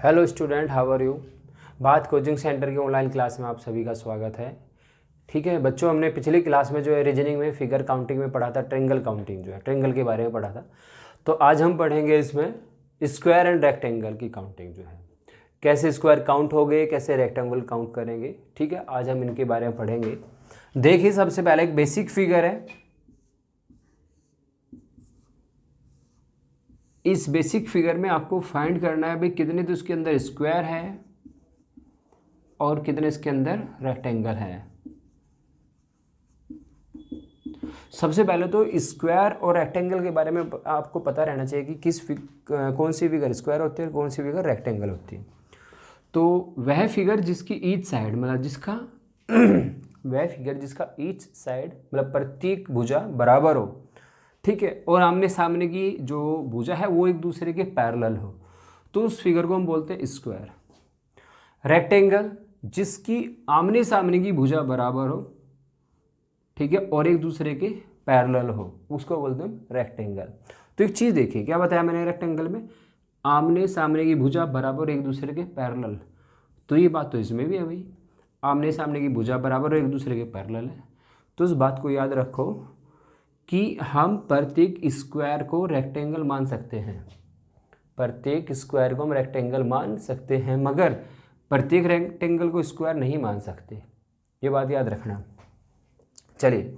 Hello student, how are you. बात coaching centre की online class में आप सभी का स्वागत है। ठीक है बच्चों, हमने पिछली क्लास में जो है रीजनिंग में फिगर काउंटिंग में पढ़ा था, ट्रेंगल काउंटिंग जो है ट्रेंगल के बारे में पढ़ा था। तो आज हम पढ़ेंगे इसमें स्क्वायर एंड रेक्टेंगल की काउंटिंग जो है, कैसे स्क्वायर काउंट हो गए, कैसे रेक्टेंगल काउंट करेंगे। ठीक है, आज हम इनके बारे में पढ़ेंगे। देखिए सबसे पहले एक बेसिक फिगर है। इस बेसिक फिगर में आपको फाइंड करना है भाई कितने तो इसके अंदर स्क्वायर है और कितने इसके अंदर रेक्टेंगल है। सबसे पहले तो स्क्वायर और रेक्टेंगल के बारे में आपको पता रहना चाहिए कि कौन सी फिगर स्क्वायर होती है और कौन सी फिगर रेक्टेंगल होती है। तो वह फिगर जिसकी ईच साइड मतलब जिसका वह फिगर जिसका ईच साइड मतलब प्रत्येक भुजा बराबर हो, ठीक है, और आमने सामने की जो भुजा है वो एक दूसरे के पैरेलल हो, तो उस फिगर को हम बोलते हैं स्क्वायर। रेक्टेंगल जिसकी आमने सामने की भुजा बराबर हो, ठीक है, और एक दूसरे के पैरेलल हो, उसको बोलते हैं रेक्टेंगल। तो एक चीज़ देखिए, क्या बताया मैंने रेक्टेंगल में, आमने सामने की भुजा बराबर एक दूसरे के पैरेलल। तो ये बात तो इसमें भी है भाई, आमने सामने की भुजा बराबर एक दूसरे के पैरेलल है। तो उस बात को याद रखो कि हम प्रत्येक स्क्वायर को रेक्टेंगल मान सकते हैं, प्रत्येक स्क्वायर को हम रेक्टेंगल मान सकते हैं, मगर प्रत्येक रेक्टेंगल को स्क्वायर नहीं मान सकते। ये बात याद रखना। चलिए,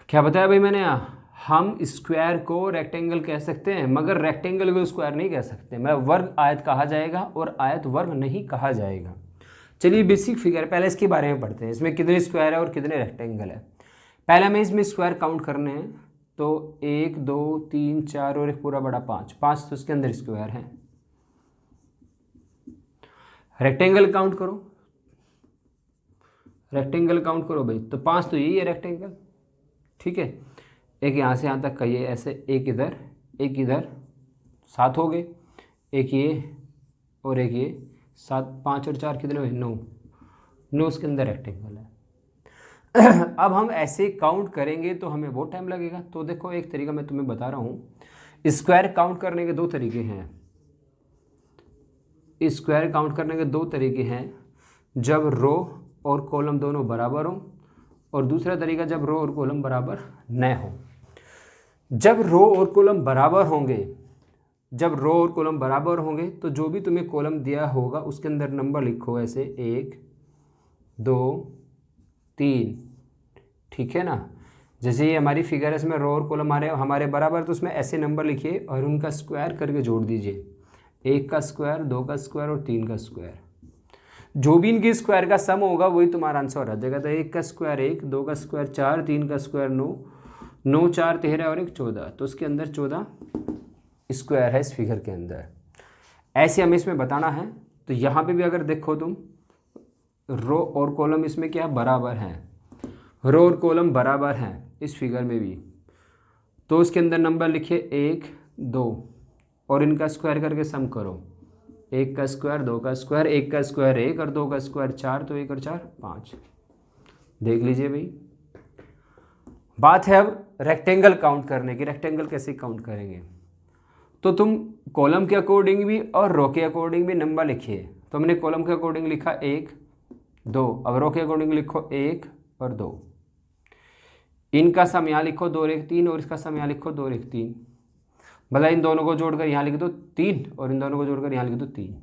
क्या बताया भाई मैंने यहाँ, हम स्क्वायर को रेक्टेंगल कह सकते हैं मगर रेक्टेंगल को स्क्वायर नहीं कह सकते। मैं वर्ग आयत कहा जाएगा और आयत वर्ग नहीं कहा जाएगा। चलिए बेसिक फिगर पहले इसके बारे में पढ़ते हैं, इसमें कितने स्क्वायर है और कितने रेक्टेंगल है। पहले हमें इसमें स्क्वायर काउंट करने हैं, तो 1 2 3 4 और एक पूरा बड़ा 5, 5 तो इसके अंदर स्क्वायर है। रेक्टेंगल काउंट करो, रेक्टेंगल काउंट करो भाई, तो 5 तो यही है रेक्टेंगल, ठीक है। एक यहाँ से यहाँ तक का ये ऐसे, एक इधर 7 हो गए, एक ये और एक ये 7, 5 और 4 कितने हुए 9, 9 उसके अंदर रेक्टेंगल है। अब हम ऐसे काउंट करेंगे तो हमें बहुत टाइम लगेगा। तो देखो एक तरीका मैं तुम्हें बता रहा हूँ, स्क्वायर काउंट करने के 2 तरीके हैं। स्क्वायर काउंट करने के 2 तरीके हैं, जब रो और कॉलम दोनों बराबर हो, और दूसरा तरीका जब रो और कॉलम बराबर न हो। जब रो और कॉलम बराबर होंगे, जब रो और कॉलम बराबर होंगे तो जो भी तुम्हें कॉलम दिया होगा उसके अंदर नंबर लिखो, ऐसे 1 2 3, ठीक है ना। जैसे ये हमारी फिगर है, इसमें रो और कॉलम हमारे बराबर, तो उसमें ऐसे नंबर लिखिए और उनका स्क्वायर करके जोड़ दीजिए। 1 का स्क्वायर, 2 का स्क्वायर और 3 का स्क्वायर। जो भी इनके स्क्वायर का सम होगा वही तुम्हारा आंसर आ जाएगा। तो 1 का स्क्वायर 1, 2 का स्क्वायर 4, 3 का स्क्वायर 9, 9 4 13 और 1 14, तो उसके अंदर 14 स्क्वायर है इस फिगर के अंदर। ऐसे हमें इसमें बताना है। तो यहाँ पे भी अगर देखो तुम, रो और कॉलम इसमें क्या बराबर हैं, रो और कॉलम बराबर हैं इस फिगर में भी, तो उसके अंदर नंबर लिखिए 1 2 और इनका स्क्वायर करके सम करो। 1 का स्क्वायर, 2 का स्क्वायर, 1 का स्क्वायर 1 और 2 का स्क्वायर 4, तो 1 और 4 5। देख लीजिए भाई, बात है अब रेक्टेंगल काउंट करने की। रेक्टेंगल कैसे काउंट करेंगे, तो तुम कॉलम के अकॉर्डिंग भी और रो के अकॉर्डिंग भी नंबर लिखिए। तो हमने कॉलम के अकॉर्डिंग लिखा 1 2, अब रो के अकॉर्डिंग लिखो 1 और 2। इनका सम यहाँ लिखो 2 और 1 3, और इसका सम यहाँ लिखो 2 और 1 3। भला इन दोनों को जोड़कर यहाँ लिख दो 3 और इन दोनों को जोड़कर यहाँ लिख दो 3,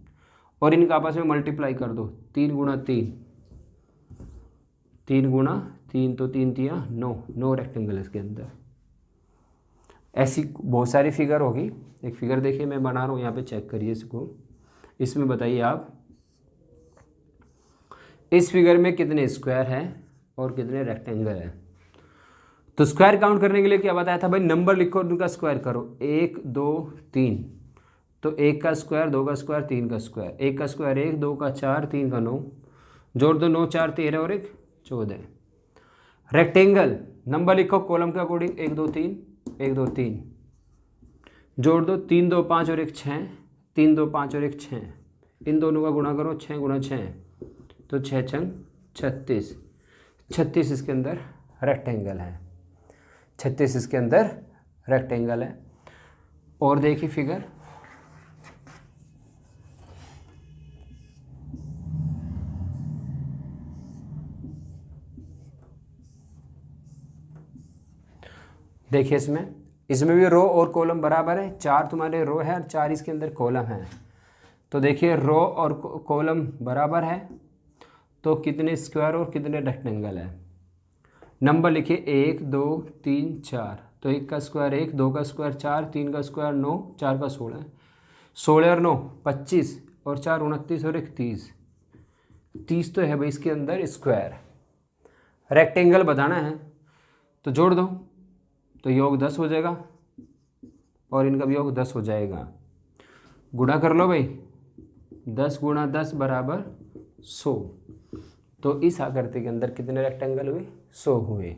और इनका आपस में मल्टीप्लाई कर दो। 3 गुणा 3, 3 गुणा 3, तो 3 3 9, 9 रेक्टेंगल इसके अंदर। ऐसी बहुत सारी फिगर होगी। एक फिगर देखिए मैं बना रहा हूँ यहाँ पे, चेक करिए इसको। इसमें बताइए आप इस फिगर में कितने स्क्वायर हैं और कितने रेक्टेंगल हैं। तो स्क्वायर काउंट करने के लिए क्या बताया था भाई, नंबर लिखो और उनका स्क्वायर करो। 1 2 3, तो 1 का स्क्वायर, 2 का स्क्वायर, 3 का स्क्वायर। 1 का स्क्वायर 1, 2 का 4, 3 का 9, जोड़ दो 9 4 13 और 1 14। रेक्टेंगल नंबर लिखो कॉलम के अकॉर्डिंग 1 2 3, 1 2 3, जोड़ दो 3 2 5 और 1 6, 3 2 5 और 1 6। इन दोनों का गुणा करो, 6 गुणा 6, तो 6 6 36, 36 इसके अंदर रेक्टेंगल है। 36 इसके अंदर रेक्टेंगल है। और देखिए फिगर, देखिए इसमें भी रो और कॉलम बराबर है, 4 तुम्हारे रो है और 4 इसके अंदर कॉलम है। तो देखिए रो और कॉलम बराबर है, तो कितने स्क्वायर और कितने रेक्टेंगल है। नंबर लिखिए 1 2 3 4, तो 1 का स्क्वायर 1, 2 का स्क्वायर 4, 3 का स्क्वायर 9, 4 का 16, 16 और 9 25 और 4 29 और 1 30, 30 तो है भाई इसके अंदर स्क्वायर। रेक्टेंगल बताना है तो जोड़ दो, तो योग 10 हो जाएगा और इनका भी योग 10 हो जाएगा। गुणा कर लो भाई, 10 गुणा 10 बराबर 100। तो इस आकृति के अंदर कितने रेक्टेंगल हुए? 100 हुए।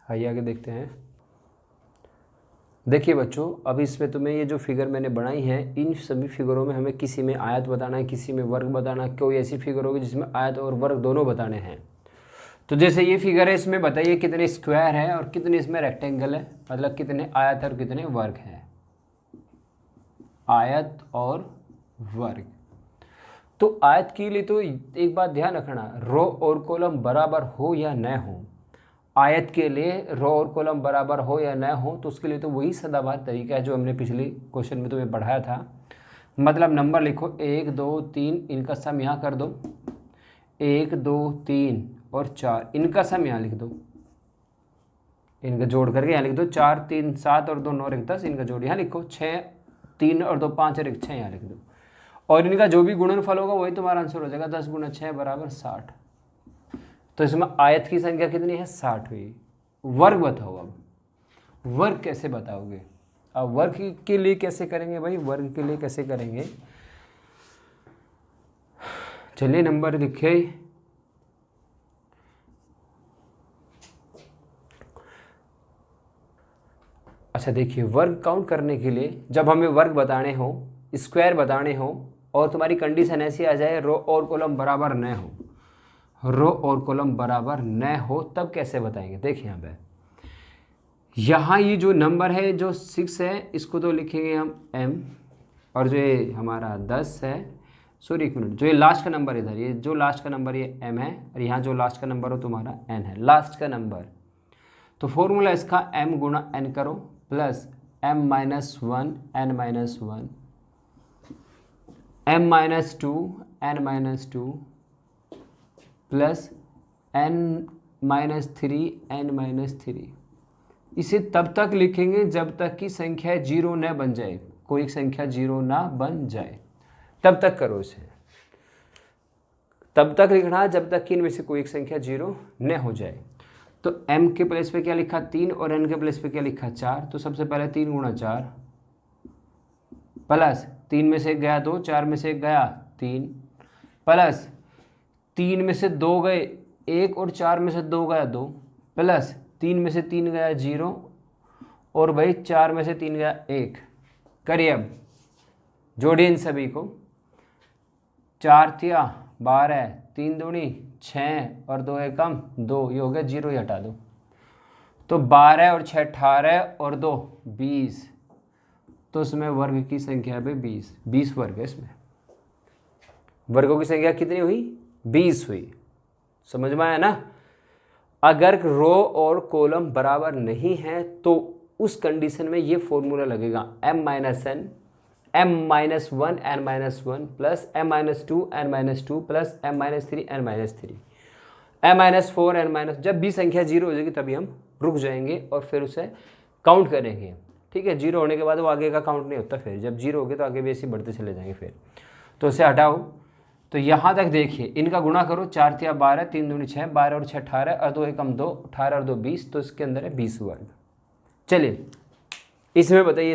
आइए आगे देखते हैं। देखिए बच्चों, अब इसमें तुम्हें ये जो फिगर मैंने बनाई है, इन सभी फिगरों में हमें किसी में आयत बताना है, किसी में वर्ग बताना है। कोई ऐसी फिगर होगी जिसमें आयत और वर्ग दोनों बताने हैं। तो जैसे ये फिगर है, इसमें बताइए कितने स्क्वायर है और कितने इसमें रेक्टेंगल है, मतलब कितने आयत और कितने वर्ग है। आयत और वर्ग। तो आयत के लिए तो एक बात ध्यान रखना, रो और कॉलम बराबर हो या न हो। आयत के लिए रो और कॉलम बराबर हो या न हो, तो उसके लिए तो वही सदाबहार तरीका है जो हमने पिछले क्वेश्चन में तुम्हें पढ़ाया था। मतलब नंबर लिखो 1 2 3, इनका सम यहाँ कर दो, 1 2 3 और 4, इनका सम यहाँ लिख दो, इनका जोड़ करके यहाँ लिख दो। 4 3 7 और 2 9 और 1 10, इनका जोड़ यहाँ लिखो। 6 3 और 2 5 और 1 6 यहाँ लिख दो। और इनका जो भी गुणनफल होगा वही तुम्हारा आंसर हो जाएगा। 10 गुणा 6 बराबर 60। तो इसमें आयत की संख्या कितनी है? 60 हुई। वर्ग बताओ। अब वर्ग कैसे बताओगे? अब वर्ग के लिए कैसे करेंगे भाई? वर्ग के लिए कैसे करेंगे? चलिए नंबर लिखे, अच्छा देखिए, वर्ग काउंट करने के लिए जब हमें वर्ग बताने हो, स्क्वायर बताने हो और तुम्हारी कंडीशन ऐसी आ जाए रो और कॉलम बराबर न हो, रो और कॉलम बराबर न हो, तब कैसे बताएंगे? देखिए यहाँ पे, यहाँ ये जो नंबर है जो 6 है, इसको तो लिखेंगे हम m, और जो ये हमारा 10 है, सॉरी 1 मिनट, जो ये लास्ट का नंबर इधर, ये जो लास्ट का नंबर ये m है, और यहाँ जो लास्ट का नंबर हो तुम्हारा n है, लास्ट का नंबर। तो फॉर्मूला इसका m गुणा n करो plus m minus 1 n minus 1, m minus 2 n minus 2 plus n minus 3 n minus 3। इसे तब तक लिखेंगे जब तक कि संख्या 0 न बन जाए, कोई संख्या 0 ना बन जाए, तब तक करो इसे। तब तक लिखना जब तक कि इनमें से कोई एक संख्या 0 न हो जाए। तो m के प्लेस पे क्या लिखा? 3, और n के प्लेस पे क्या लिखा? 4। तो सबसे पहले 3 गुणा 4 प्लस 3 में से 1 गया 2, 4 में से 1 गया 3, प्लस 3 में से 2 गए 1 और 4 में से 2 गया 2, प्लस 3 में से 3 गया 0 और भाई 4 में से 3 गया 1। करिए अब जोड़िए इन सभी को। 4 तिया 12, 3 दूनी 6 और 2 एकम 2, ये हो गया 0, ही हटा दो। तो 12 और 6 18 और 2 20। तो इसमें वर्ग की संख्या है 20 वर्ग है। इसमें वर्गों की संख्या कितनी हुई? 20 हुई। समझ में आया ना? अगर रो और कॉलम बराबर नहीं है तो उस कंडीशन में ये फॉर्मूला लगेगा m minus n, m minus 1 n minus 1 plus m minus 2 n minus 2 plus m minus 3 n minus 3, m minus 4 n minus. जब भी संख्या 0 हो जाएगी तभी हम रुक जाएंगे और फिर उसे काउंट करेंगे। ठीक है, 0 होने के बाद वो आगे का काउंट नहीं होता, फिर जब 0 हो गए तो आगे भी ऐसे बढ़ते चले जाएंगे। फिर तो उसे हटाओ। तो यहाँ तक देखिए, इनका गुणा करो, 4 तिया 12, 3 दूनी 6, 12 और 6 18 और 2 एकम 2, 18 और 2 20। तो इसके अंदर है 20 वर्ग। चलिए इसमें बताइए,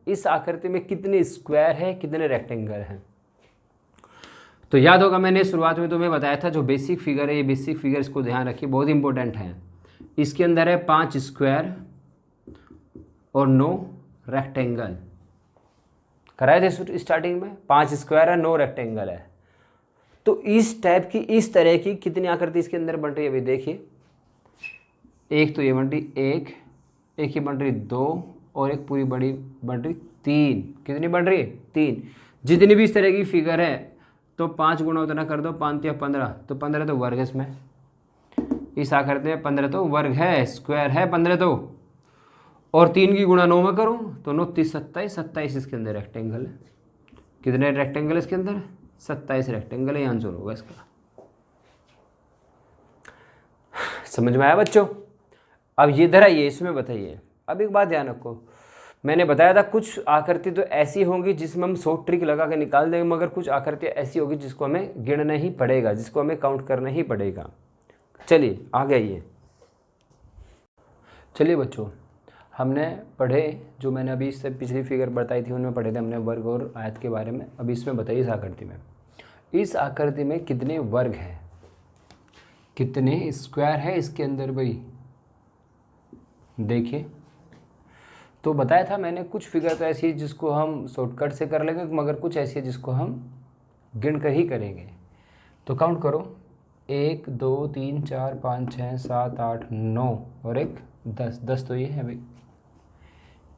इस आकृति में कितने स्क्वायर है, कितने रेक्टेंगल हैं? तो याद होगा मैंने शुरुआत में तुम्हें बताया था, जो बेसिक फिगर है, ये बेसिक फिगर इसको ध्यान रखिए, बहुत इंपॉर्टेंट है। इसके अंदर है 5 स्क्वायर और 9 रेक्टेंगल। कराए थे स्टार्टिंग में, 5 स्क्वायर है 9 रेक्टेंगल है। तो इस टाइप की, इस तरह की कितनी आकृति इसके अंदर बन रही है? अभी देखिए, एक तो ये बन रही, एक ये बन रही 2 और एक पूरी बड़ी बन रही 3। कितनी बन रही है? 3। जितनी भी इस तरह की फिगर है तो 5 गुणा उतना कर दो, 5 या 15, तो 15 तो वर्ग है इसमें। इस आकृति में 15 तो वर्ग है, स्क्वायर है 15 तो। और 3 की गुणा 9 में करूँ तो 9 30 27, 27 इसके अंदर रेक्टेंगल है। कितने रेक्टेंगल इसके अंदर? 27 रेक्टेंगल है, आंसर होगा इसका। समझ में आया बच्चों? अब ये इधर आइए, इसमें बताइए। अब एक बात ध्यान रखो, मैंने बताया था कुछ आकृति तो ऐसी होंगी जिसमें हम शॉर्ट ट्रिक लगा के निकाल देंगे, मगर कुछ आकृति ऐसी होगी जिसको हमें गिनना ही पड़ेगा, जिसको हमें काउंट करना ही पड़ेगा। चलिए आगे आइए। चलिए बच्चों, हमने पढ़े, जो मैंने अभी इससे पिछली फिगर बताई थी उनमें पढ़े थे हमने वर्ग और आयत के बारे में। अब इसमें बताइए इस आकृति में, इस आकृति में कितने वर्ग हैं, कितने स्क्वायर है इसके अंदर भाई? देखिए, तो बताया था मैंने कुछ फिगर तो ऐसी है जिसको हम शॉर्टकट से कर लेंगे, मगर कुछ ऐसी है जिसको हम गिन कर ही करेंगे। तो काउंट करो, 1 2 3 4 5 6 7 8 9 और एक 10। 10 तो ये है भाई।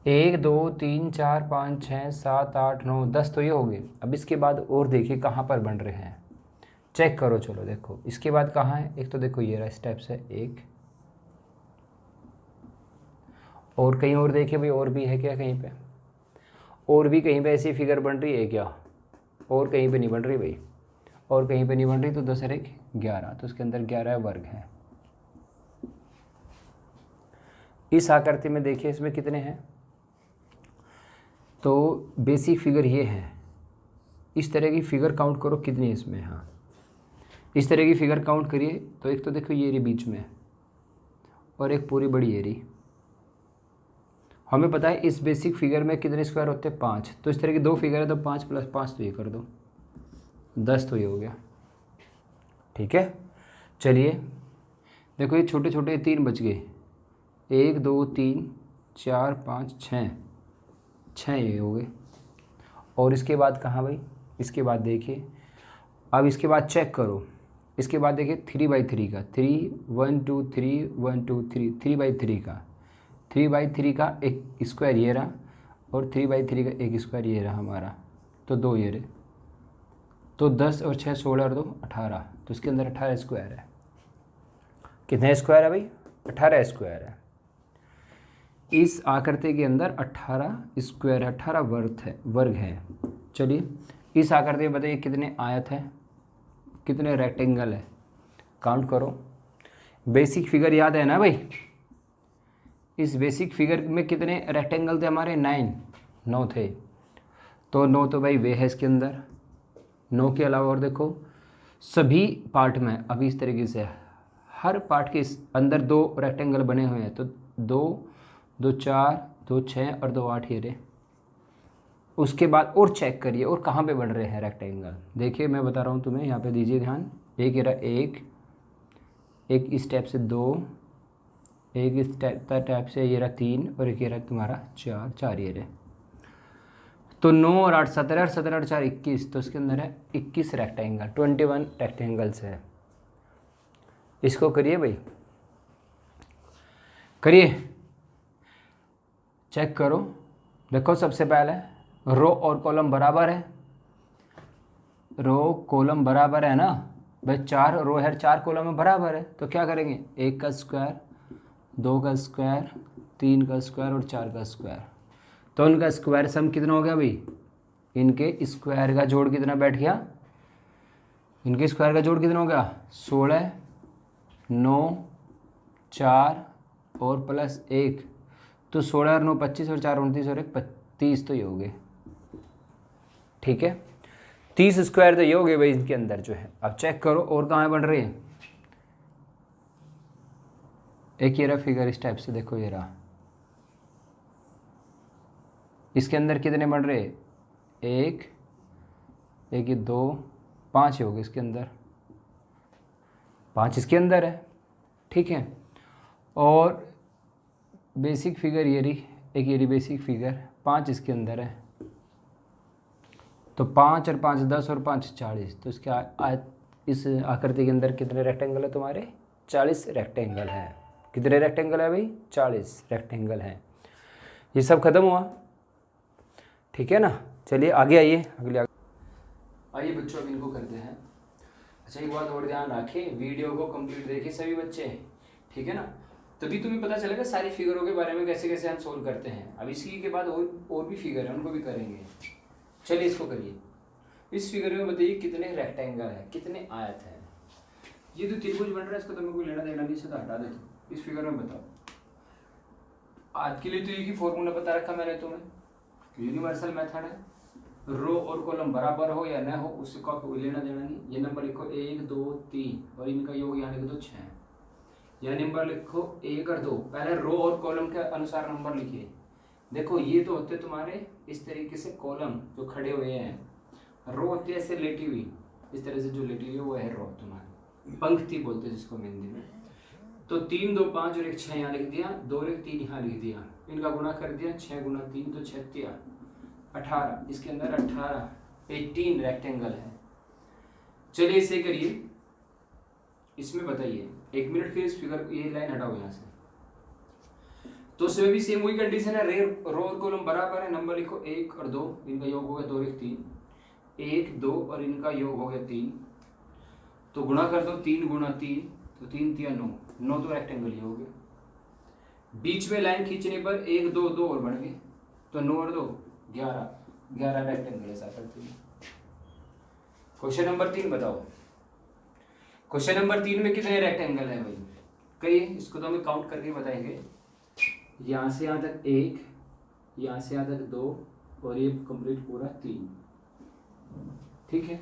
1 2 3 4 5 6 7 8 9 10 तो ये हो गए। अब इसके बाद और देखिए कहाँ पर बन रहे हैं, चेक करो। चलो देखो इसके बाद कहाँ है, एक तो देखो ये रहा स्टेप से एक, और कहीं और देखिए भाई, और भी है क्या कहीं पे? और भी कहीं पे ऐसी फिगर बन रही है क्या? और कहीं पे नहीं बन रही भाई, और कहीं पे नहीं बन रही। तो 10 और 1 11, तो उसके अंदर 11 वर्ग हैं। इस आकृति में देखिए इसमें कितने हैं, तो बेसिक फिगर ये है। इस तरह की फिगर काउंट करो कितनी इसमें, हाँ इस तरह की फिगर काउंट करिए। तो एक तो देखो ये रही बीच में, और एक पूरी बड़ी ये रही। हमें पता है इस बेसिक फिगर में कितने स्क्वायर होते हैं? 5। तो इस तरह की 2 फिगर है तो 5 + 5 तो ये कर दो 10, तो ये हो गया। ठीक है, चलिए देखो ये छोटे छोटे 3 बच गए, 1 2 3 4 5 6, 6 ये हो गए। और इसके बाद कहाँ भाई? इसके बाद देखिए, अब इसके बाद चेक करो, इसके बाद देखिए 3/3 का 3 1 2 3 1 2 3 3/3 का 3/3 का एक स्क्वायर ये रहा, और 3/3 का एक स्क्वायर ये रहा हमारा, तो 2 ये रहे। तो 10 और 6 16 और 2 18, तो इसके अंदर 18 स्क्वायर है। कितने स्क्वायर है भाई? 18 स्क्वायर है। इस आकृति के अंदर 18 स्क्वायर है, 18 वर्ग है। चलिए इस आकृति में बताइए कितने आयत है, कितने रेक्टेंगल है, काउंट करो। बेसिक फिगर याद है ना भाई? इस बेसिक फिगर में कितने रेक्टेंगल थे हमारे? 9 थे। तो 9 तो भाई वे है इसके अंदर। 9 के अलावा और देखो सभी पार्ट में, अभी इस तरीके से हर पार्ट के अंदर 2 रेक्टेंगल बने हुए हैं। तो 2 2 4 2 6 और 2 8 ये रहे। उसके बाद और चेक करिए और कहाँ पे बन रहे हैं रेक्टेंगल। देखिए मैं बता रहा हूँ तुम्हें, यहाँ पे दीजिए ध्यान। एक ये रहा, एक इस टाइप से 2, एक इस टाइप से ये रहा 3, और एक ये रहा तुम्हारा 4 ये रहे। तो 9 और 8 17, और 17 और 4 21, तो इसके अंदर है 21 रेक्टेंगल, 21 रेक्टेंगल्स है। इसको करिए भाई, करिए, चेक करो। देखो सबसे पहले रो और कॉलम बराबर है, रो कॉलम बराबर है ना भाई, 4 रो है 4 कॉलम में बराबर है। तो क्या करेंगे, 1 का स्क्वायर, 2 का स्क्वायर, 3 का स्क्वायर और 4 का स्क्वायर। तो उनका स्क्वायर सम कितना हो गया भाई? इनके स्क्वायर का जोड़ कितना बैठ गया? इनके स्क्वायर का जोड़ कितना हो गया? 16 9 4 और +1, तो 16 और 9 25 और 4 29 और 1 30, तो ये हो गए। ठीक है, 30 स्क्वायर तो ये हो गए भाई इनके अंदर जो है। अब चेक करो और कहाँ बन रहे हैं। एक ये रहा फिगर इस टाइप से, देखो ये रहा, इसके अंदर कितने बन रहे? 1 1 2 5 हो गए इसके अंदर, 5 इसके अंदर है। ठीक है, और बेसिक फिगर ये रही, एक ये रही बेसिक फिगर, 5 इसके अंदर है। तो 5 और 5 10 और 5 40, तो इसके इस आकृति के अंदर कितने रेक्टेंगल है तुम्हारे? 40 रेक्टेंगल है। कितने रेक्टेंगल है भाई? 40 रेक्टेंगल है। ये सब खत्म हुआ, ठीक है ना। चलिए आगे आइए, आइए बच्चों अब इनको करते हैं। अच्छा एक बात और ध्यान रखें, वीडियो को कंप्लीट देखिए सभी बच्चे, ठीक है ना। तभी तुम्हें पता चलेगा सारी फिगरों के बारे में कैसे कैसे हम सोल्व करते हैं। अब इसी के बाद और भी फिगर है, उनको भी करेंगे। चलिए इसको करिए। इस फिगर में बताइए कितने रेक्टेंगल है, कितने आयत है। ये जो त्रिभुज बन रहा है इसको तुम्हें कोई लेना देना नहीं, से तो हटा दे। इस फिगर में बताओ। आज के लिए तो एक ही फॉर्मूला बता रखा मैंने तुम्हें, यूनिवर्सल मेथड है। रो और कॉलम बराबर हो या न हो उसका कोई लेना देना नहीं। ये नंबर लिखो 1 2 3 और इनका योग यहाँ लिख दो 6। यह नंबर लिखो 1 और 2। पहले रो और कॉलम के अनुसार नंबर लिखिए। देखो ये तो होते तुम्हारे इस तरीके से कॉलम जो खड़े हुए हैं, रो होती है ऐसे लेटी हुई, इस तरह से जो लेटी हुई है वो है रो तुम्हारी, पंक्ति बोलते हैं जिसको हिंदी में। तो 3 2 5 और 1 6 यहाँ लिख दिया, 2 और 1 3 यहाँ लिख दिया, इनका गुणा कर दिया। 6 गुना 3 तो 36 18। इसके अंदर 18 रेक्टेंगल है। चलिए इसे करिए। इसमें बताइए 1 मिनट के इस फिगर, ये लाइन हटाओ यहाँ से। तो इसमें भी सेम वही कंडीशन है, रो और कॉलम बराबर है। नंबर लिखो 1 और 2, इनका योग हो गया 2 और 1 3। 1 2 और इनका योग हो गया 3, तो गुणा कर दो। 3 गुना 3 तो 3 3 9, 9 तो रेक्टेंगल ही हो गया। बीच में लाइन खींचने पर 1 2 2 और बढ़ गए, तो 9 और 2 11, 11 रेक्टेंगल ऐसा करते हैं। क्वेश्चन नंबर 3 बताओ। क्वेश्चन नंबर 3 में कितने रेक्टेंगल है भाई, कहिए। इसको तो हमें काउंट करके बताएंगे। यहाँ से यहाँ तक 1, यहाँ से यहाँ तक 2 और ये कंप्लीट पूरा 3, ठीक है।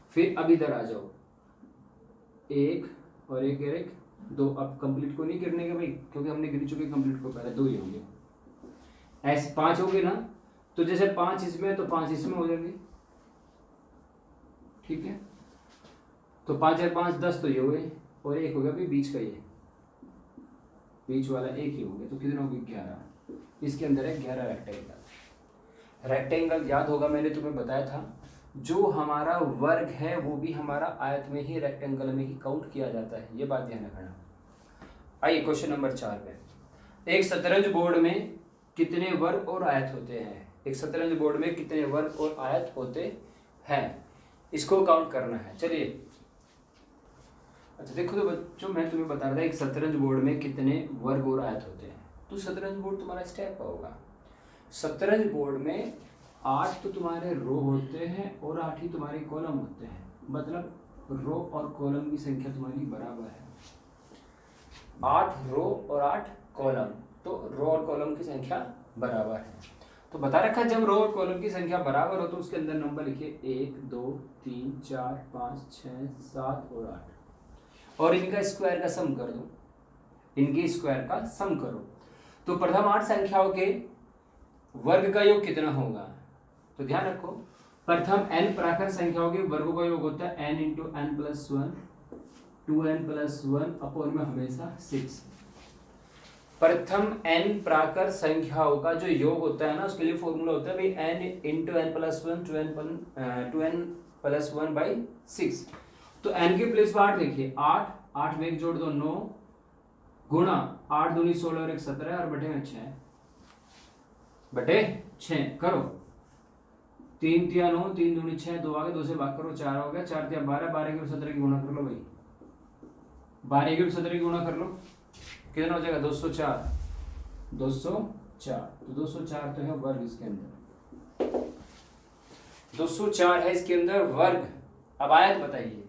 फिर अब इधर आ जाओ, 1 और 1 और 1 2। अब कंप्लीट को नहीं गिरने के भाई, क्योंकि हमने गिर चुके कंप्लीट को, पहले 2 ही होंगे। ऐसे 5 हो गए ना, तो जैसे 5 इसमें है तो 5 इसमें हो जाएंगे, ठीक है। तो 5 और 5 10 तो ये हुए, और 1 हो गया भाई बीच का, ये बीच वाला 1 ही हो गया, तो कितने हो गए 11। इसके अंदर है 11 रेक्टेंगल। रेक्टेंगल याद होगा मैंने तुम्हें बताया था, जो हमारा वर्ग है वो भी हमारा आयत में ही, रेक्टेंगल में ही काउंट किया जाता है, ये बात ध्यान रखना। आइए क्वेश्चन नंबर 4 पे। एक शतरंज बोर्ड में कितने वर्ग और आयत होते हैं। एक शतरंज बोर्ड में कितने वर्ग और आयत होते हैं, इसको काउंट करना है। चलिए अच्छा देखो, तो बच्चों मैं तुम्हें बता रहा था एक शतरंज बोर्ड में कितने वर्ग और आयत होते हैं। तो शतरंज बोर्ड तुम्हारा इस टाइप का होगा। शतरंज बोर्ड में 8 तो तुम्हारे रो होते हैं और 8 ही तुम्हारे कॉलम होते हैं, मतलब रो और कॉलम की संख्या तुम्हारी बराबर है। 8 रो और 8 कॉलम, तो रो और कॉलम की संख्या बराबर है। तो बता रखा जब रो और कॉलम की संख्या बराबर हो तो उसके अंदर नंबर लिखिए 1 2 3 4 5 6 7 और 8, और इनका स्क्वायर का सम कर दो, इनके स्क्वायर का सम करो। तो प्रथम 8 संख्याओं के वर्ग का योग कितना होगा, तो ध्यान रखो प्रथम n प्राकृत संख्याओं के वर्गों का योग होता है n into n plus 1, 2n plus 1 upon में हमेशा 6। प्रथम n प्राकृत संख्याओं का जो योग होता है ना, उसके लिए फॉर्मूला होता है भाई n into n plus 1 2n plus 1 by 6। तो n के प्लेस पर 8 देखिए, 8 8 में 1 जोड़ दो 9 गुणा 8 दूनी 16 और 1 17 और बटे में 6 बटे 6 करो। 3 3 9 3 दूनी 6, 2 आगे 2 से भाग करो 4 हो गया, 4 3 12 12 के 17 की गुणा कर लो भाई, 12 के 17 की गुणा कर लो, कितना हो जाएगा 204। 204 तो 204 तो है वर्ग इसके अंदर, 204 है इसके अंदर वर्ग। अब आयत बताइए।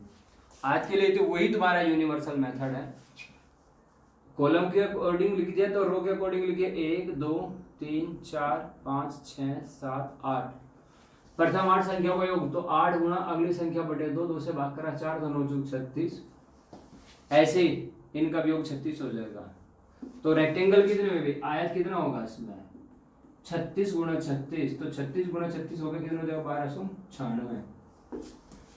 आयत के लिए तो वही तुम्हारा यूनिवर्सल मेथड है, कॉलम के अकॉर्डिंग लिख दिया तो रो के अकॉर्डिंग लिखिए 1 2 3 4 5 6 7 8। प्रथम 8 संख्याओं का योग, तो 8 गुणा अगली संख्या बटे 2, 2 से भाग करा 4 दोनों योग 36, ऐसे ही इनका भी योग 36 हो जाएगा। तो रेक्टेंगल कितने में भी आयत कितना होगा इसमें 36 गुणा 36, तो 36 गुणा 36 हो गया, कितना हो जाएगा 1296।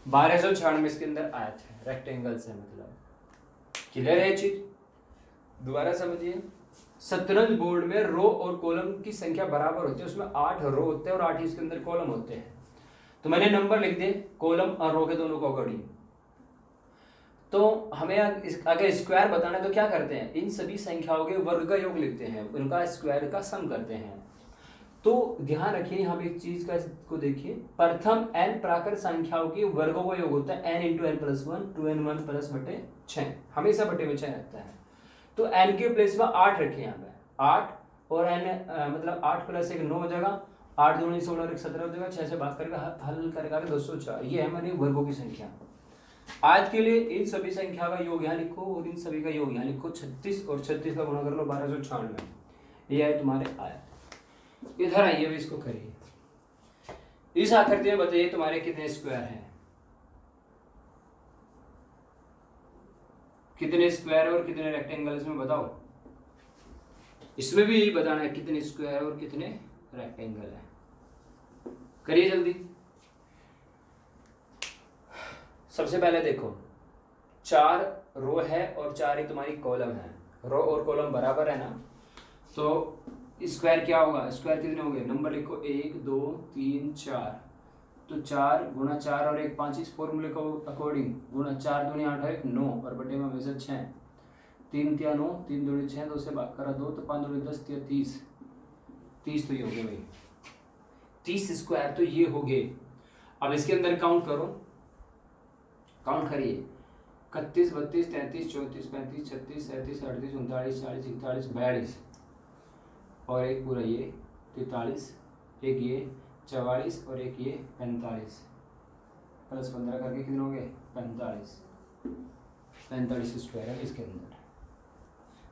1296 इसके अंदर आयत है रेक्टेंगल से, मतलब क्लियर है चीज। दोबारा समझिए, शतरंज बोर्ड में रो और कॉलम की संख्या बराबर होती है, उसमें 8 रो होते हैं और 8 ही इसके अंदर कॉलम होते हैं। तो मैंने नंबर लिख दिए कॉलम और रो के दोनों को अकॉर्डिंग। तो हमें अगर स्क्वायर बताना है तो क्या करते हैं, इन सभी संख्याओं के वर्ग का योग लिखते हैं, उनका स्क्वायर का सम करते हैं। तो ध्यान रखिए हम एक चीज का को देखिए, प्रथम n प्राकृत संख्याओं के वर्गों का योग होता है n into n plus 1 2n 1 plus बटे 6, हमेशा बटे में 6 रहता है। तो n के प्लेस में 8 रखे यहाँ पे, 8 और n मतलब 8 प्लस 1 9 हो जाएगा, 8 दूनी 16 और 1 17 हो जाएगा, 6 से बात करके हल करके 204। ये है हमारी वर्गों की संख्या। आज के लिए इन सभी संख्या का योग यहाँ लिखो और इन सभी का योग यहाँ लिखो। 36 और 36 का गुणा कर लो 1296। ये है तुम्हारे आयत। इधर आइए भी इसको करिए। इस आकृति में बताइए तुम्हारे कितने स्क्वायर हैं, कितने स्क्वायर और कितने रेक्टेंगल इसमें बताओ। इसमें भी यही बताना है कितने स्क्वायर और कितने रेक्टेंगल है। करिए जल्दी। सबसे पहले देखो 4 रो है और 4 ही तुम्हारी कॉलम है। रो और कॉलम बराबर है ना, तो स्क्वायर क्या होगा, स्क्वायर कितने होंगे, नंबर लिखो 1 2 3 4। तो 4 गुणा 4 और 1 5, इस फॉर्मूले को अकॉर्डिंग गुणा 4 दूनी 8 है 9 और बटे में हमेशा 6, 3 तिया 9, 3 दूनी 6, 2 से भाग करा 2, तो 5 दूनी 10 तिया 30, 30 तो ये हो गए भाई, 30 स्क्वायर तो ये हो गए। अब इसके अंदर काउंट करो, काउंट करिए 31 32 33 34 35 36 37 38 39 40 41 42 और एक पूरा ये 43, एक ये 44 और एक ये 45 प्लस 15 करके कितने हो गए 45 स्क्वायर है। इसके अंदर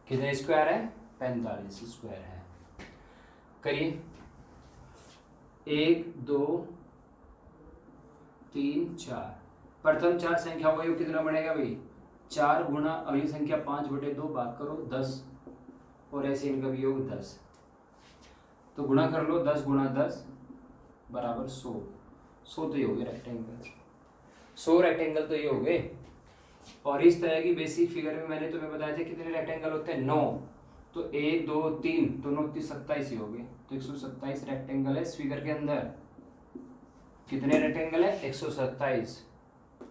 कितने स्क्वायर है, 45 स्क्वायर है। करिए 1 2 3 4। प्रथम 4 संख्या का योग कितना बनेगा भाई, 4 गुणा अगली संख्या 5 बटे 2 बात करो 10 और ऐसे इनका भी योग 10। तो गुणा कर लो 10 गुणा 10 बराबर 100। 100 तो ये हो गए रेक्टेंगल, 100 रेक्टेंगल तो ये हो गए। और इस तरह की बेसिक फिगर में मैंने तुम्हें बताया था कितने रेक्टेंगल होते हैं, 9। तो 1 2 3 दोनों 27 ही हो गए, तो 127 रेक्टेंगल है इस फिगर के अंदर। कितने रेक्टेंगल है, 127।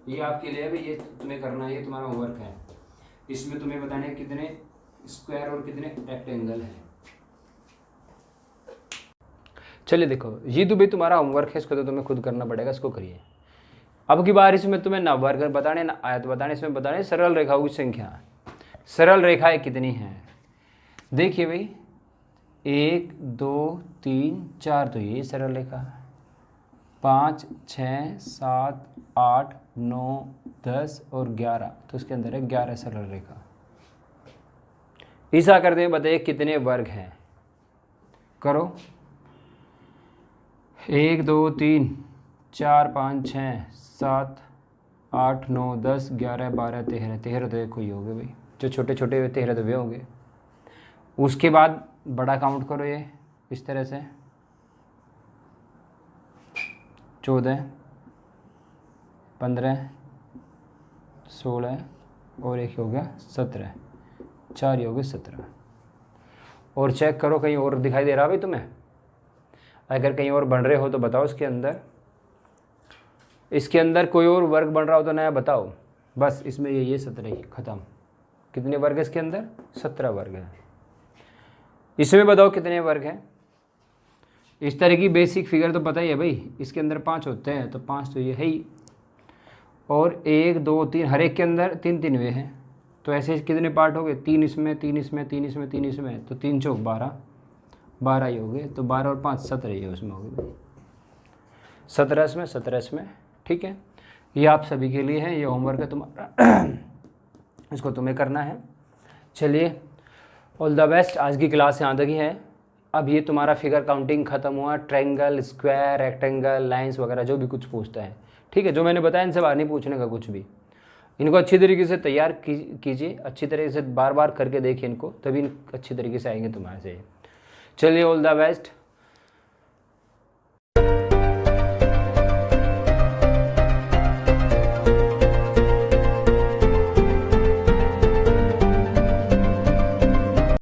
ये आपके लिए भाई, ये तुम्हें करना है, ये तुम्हारा होमवर्क है। इसमें तुम्हें बताना है कितने स्क्वायर और कितने रेक्टेंगल है। चलिए देखो, ये तो भाई तुम्हारा होमवर्क है, इसको तो तुम्हें खुद करना पड़ेगा, इसको करिए। अब की बार इसमें तुम्हें ना वर्ग बताने ना आयत बताने, इसमें बताने सरल रेखाओं की संख्या। सरल रेखाएं कितनी हैं देखिए भाई, 1 2 3 4 तो ये सरल रेखा, 5 6 7 8 9 10 और 11, तो इसके अंदर है 11 सरल रेखा। इस आकृति में बताइए कितने वर्ग हैं, करो 1 2 3 4 5 6 7 8 9 10 11 12 13, 13 तो कोई हो गए भाई, जो छोटे छोटे हुए 13 तो वे होंगे। उसके बाद बड़ा काउंट करो, ये इस तरह से 14 15 16 और एक हो गया 17, 4 हो गए 17। और चेक करो कहीं और दिखाई दे रहा भाई तुम्हें, अगर कहीं और बन रहे हो तो बताओ। इसके अंदर कोई और वर्ग बन रहा हो तो नया बताओ। बस इसमें ये 17 ही ख़त्म। कितने वर्ग है इसके अंदर, 17 वर्ग है। इसमें बताओ कितने वर्ग हैं। इस तरह की बेसिक फिगर तो पता ही है भाई, इसके अंदर 5 होते हैं, तो 5 तो ये है ही। और 1 2 3 हर एक के अंदर 3 3 वे हैं, तो ऐसे कितने पार्ट हो गए, 3 इसमें 3 इसमें 3 इसमें 3 इसमें, तो 3 चौक 12, 12 ही हो गए। तो 12 और 5 17 ही उसमें हो गए भाई, 17 इसमें 17 इसमें। ठीक है, ये आप सभी के लिए है, ये होमवर्क है तुम्हारा, इसको तुम्हें करना है। चलिए, ऑल द बेस्ट। आज की क्लास यहाँ तक ही है। अब ये तुम्हारा फिगर काउंटिंग खत्म हुआ, ट्रायंगल स्क्वायर रेक्टेंगल लाइंस वगैरह जो भी कुछ पूछता है, ठीक है, जो मैंने बताया इनसे बाहर नहीं पूछने का कुछ भी। इनको अच्छी तरीके से तैयार कीजिए, अच्छी तरीके से बार बार करके देखिए इनको, तभी अच्छी तरीके से आएंगे तुम्हारे से। चलिए, ऑल द बेस्ट।